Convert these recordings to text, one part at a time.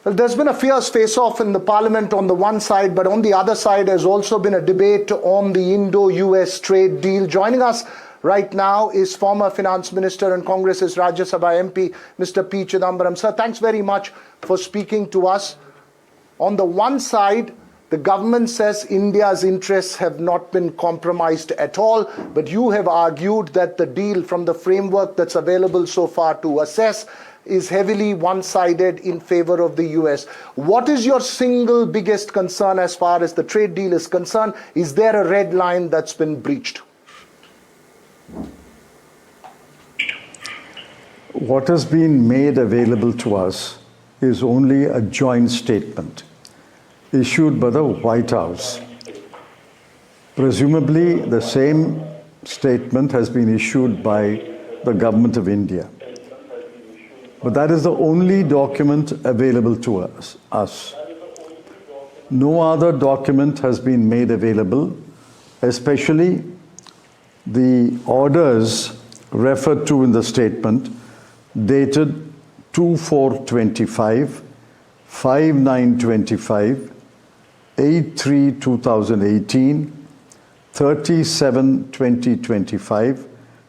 Well, there's been a fierce face-off in the parliament on the one side, but on the other side has also been a debate on the Indo-US trade deal. Joining us right now is former Finance Minister and Congress's Rajya Sabha MP, Mr. P Chidambaram. Sir, thanks very much for speaking to us. On the one side, the government says India's interests have not been compromised at all, but you have argued that the deal from the framework that's available so far to assess is heavily one-sided in favor of the US. What is your single biggest concern as far as the trade deal is concerned? Is there a red line that's been breached? What has been made available to us is only a joint statement issued by the White House. Presumably, the same statement has been issued by the Government of India. But that is the only document available to us. No other document has been made available, especially the orders referred to in the statement dated 2/4/25, 5/9/25, 8/3/2018, 37/2025,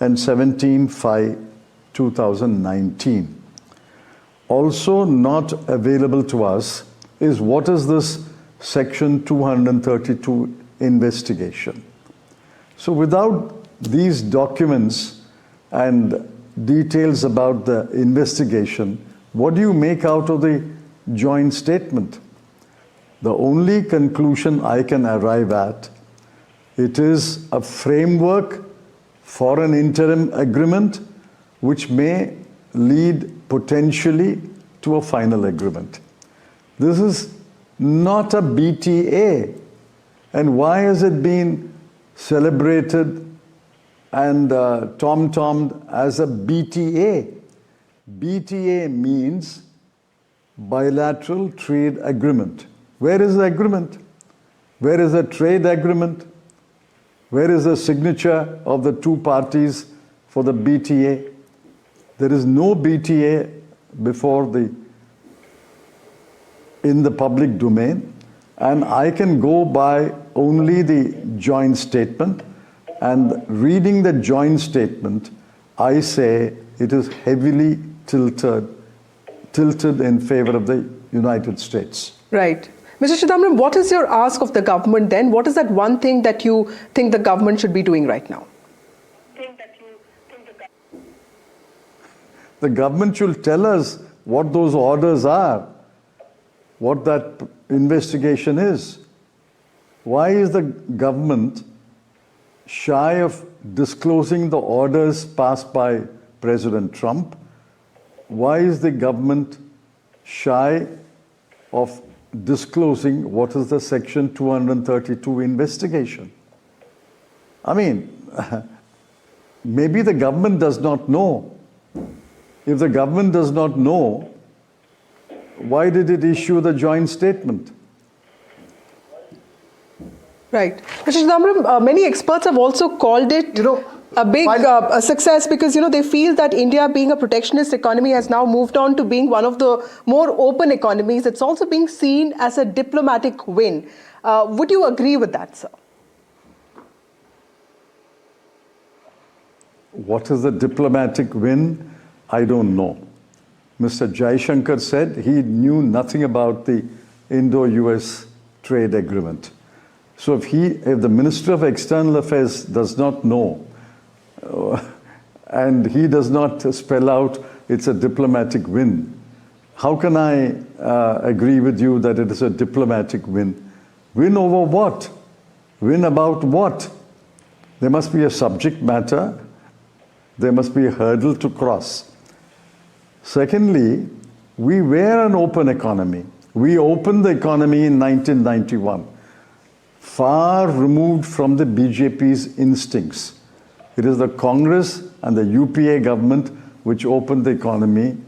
and 17/5/2019. Also not available to us is what is this Section 232 investigation. So without these documents and details about the investigation, what do you make out of the joint statement? The only conclusion I can arrive at, it is a framework for an interim agreement which may lead potentially to a final agreement. This is not a BTA. And why has it been celebrated and tom-tommed as a BTA? BTA means bilateral trade agreement. Where is the agreement? Where is the trade agreement? Where is the signature of the two parties for the BTA? There is no BTA in the public domain, and I can go by only the joint statement. And reading the joint statement, I say it is heavily tilted in favor of the United States. Right. Mr. Chidambaram, what is your ask of the government then? What is that one thing that you think the government should be doing right now? The government should tell us what those orders are, what that investigation is. Why is the government shy of disclosing the orders passed by President Trump? Why is the government shy of disclosing what is the Section 232 investigation? I mean, maybe the government does not know. If the government does not know, why did it issue the joint statement? Right. Mr. Chidambaram, many experts have also called it a big success because, they feel that India, being a protectionist economy, has now moved on to being one of the more open economies. It's also being seen as a diplomatic win. Would you agree with that, sir? What is the diplomatic win? I don't know. Mr. Jaishankar said he knew nothing about the Indo-US trade agreement. So if the Minister of External Affairs does not know, and he does not spell out it's a diplomatic win, how can I agree with you that it is a diplomatic win? Win over what? Win about what? There must be a subject matter. There must be a hurdle to cross. Secondly, we were an open economy. We opened the economy in 1991, far removed from the BJP's instincts. It is the Congress and the UPA government which opened the economy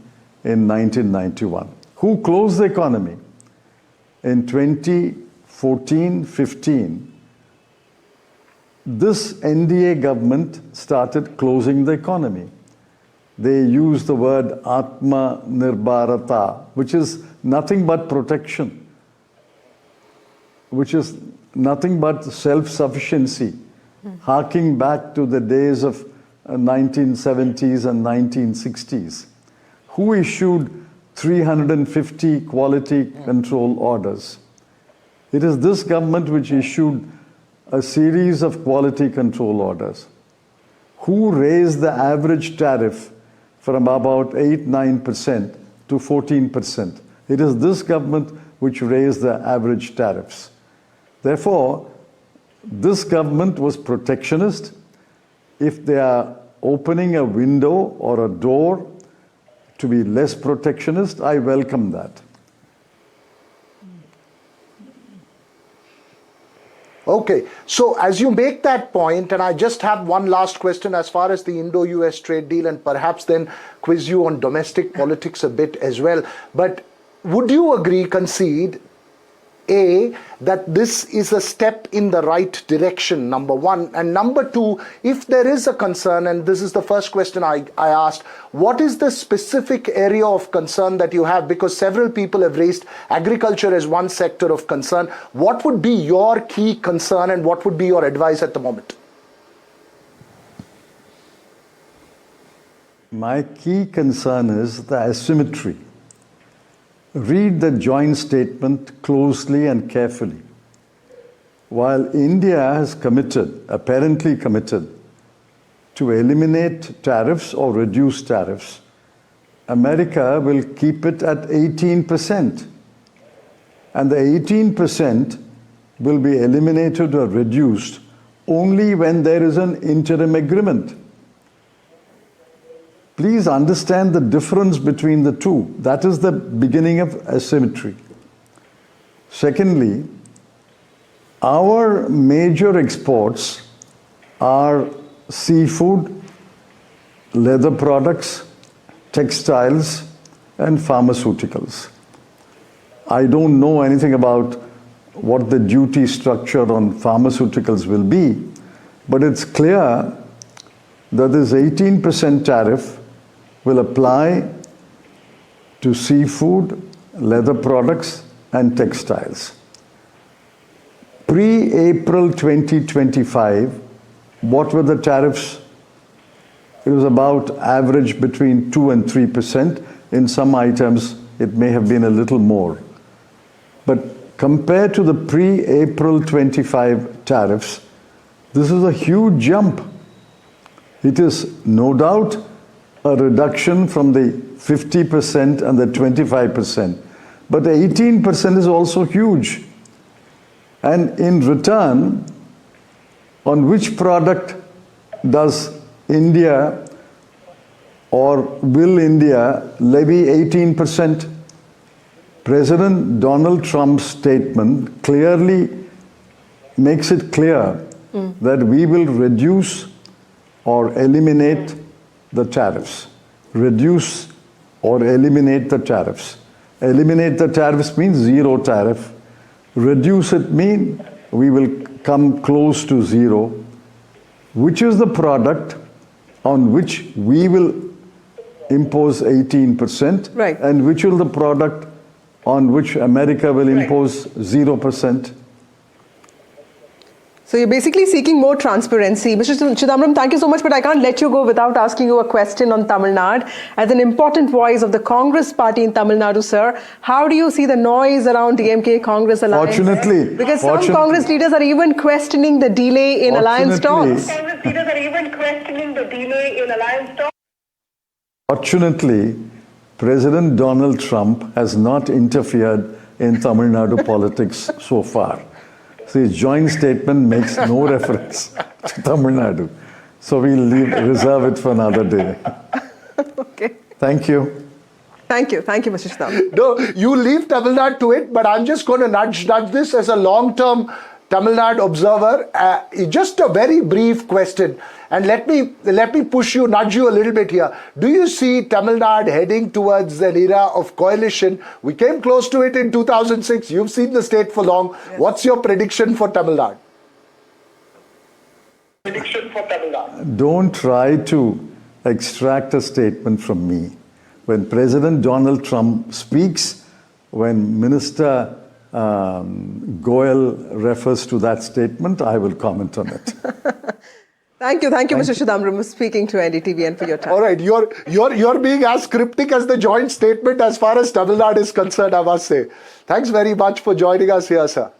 in 1991. Who closed the economy? In 2014-15, this NDA government started closing the economy. They used the word Atma Nirbharata, which is nothing but protection, which is nothing but self-sufficiency, harking back to the days of 1970s and 1960s. Who issued 350 quality control orders? It is this government which issued a series of quality control orders. Who raised the average tariff from about 8-9% to 14%? It is this government which raised the average tariffs. Therefore, this government was protectionist. If they are opening a window or a door to be less protectionist, I welcome that. Okay, so as you make that point, and I just have one last question as far as the Indo-US trade deal, and perhaps then quiz you on domestic politics a bit as well. But would you agree, concede, A, that this is a step in the right direction, number one, and number two, if there is a concern, and this is the first question I asked, what is the specific area of concern that you have? Because several people have raised agriculture as one sector of concern. What would be your key concern and what would be your advice at the moment? My key concern is the asymmetry. Read the joint statement closely and carefully. While India has apparently committed, to eliminate tariffs or reduce tariffs, America will keep it at 18%. And the 18% will be eliminated or reduced only when there is an interim agreement. Please understand the difference between the two. That is the beginning of asymmetry. Secondly, our major exports are seafood, leather products, textiles, and pharmaceuticals. I don't know anything about what the duty structure on pharmaceuticals will be, but it's clear that this 18% tariff will apply to seafood, leather products, and textiles. Pre-April 2025, what were the tariffs? It was about average between 2 and 3%. In some items, it may have been a little more. But compared to the pre-April 25 tariffs, this is a huge jump. It is no doubt a reduction from the 50% and the 25%. But the 18% is also huge. And in return, on which product does India or will India levy 18%? President Donald Trump's statement clearly makes it clear that we will reduce or eliminate the tariffs. Reduce or eliminate the tariffs. Eliminate the tariffs means zero tariff. Reduce it means we will come close to zero. Which is the product on which we will impose 18%, right, and which will the product on which America will impose 0%? So you're basically seeking more transparency. Mr. Chidambaram, thank you so much, but I can't let you go without asking you a question on Tamil Nadu. As an important voice of the Congress party in Tamil Nadu, sir, how do you see the noise around DMK Congress alliance? Fortunately. Because some Congress leaders are even questioning the delay in alliance talks. Congress leaders are even questioning the delay in alliance talks. Fortunately, President Donald Trump has not interfered in Tamil Nadu politics so far. So his joint statement makes no reference to Tamil Nadu. So we'll reserve it for another day. Okay. Thank you. Thank you. Thank you, Mr. Chidambaram. No, you leave Tamil Nadu to it, but I'm just going to nudge this as a long-term Tamil Nadu observer. Just a very brief question. And let me nudge you a little bit here. Do you see Tamil Nadu heading towards an era of coalition? We came close to it in 2006. You've seen the state for long. Yes. What's your prediction for Tamil Nadu? Don't try to extract a statement from me. When President Donald Trump speaks, when Minister Goel refers to that statement, I will comment on it. Thank you, Mr. Chidambaram, for speaking to NDTV and for your time. All right, you're being as cryptic as the joint statement as far as Tamil Nadu is concerned, I must say. Thanks very much for joining us here, sir.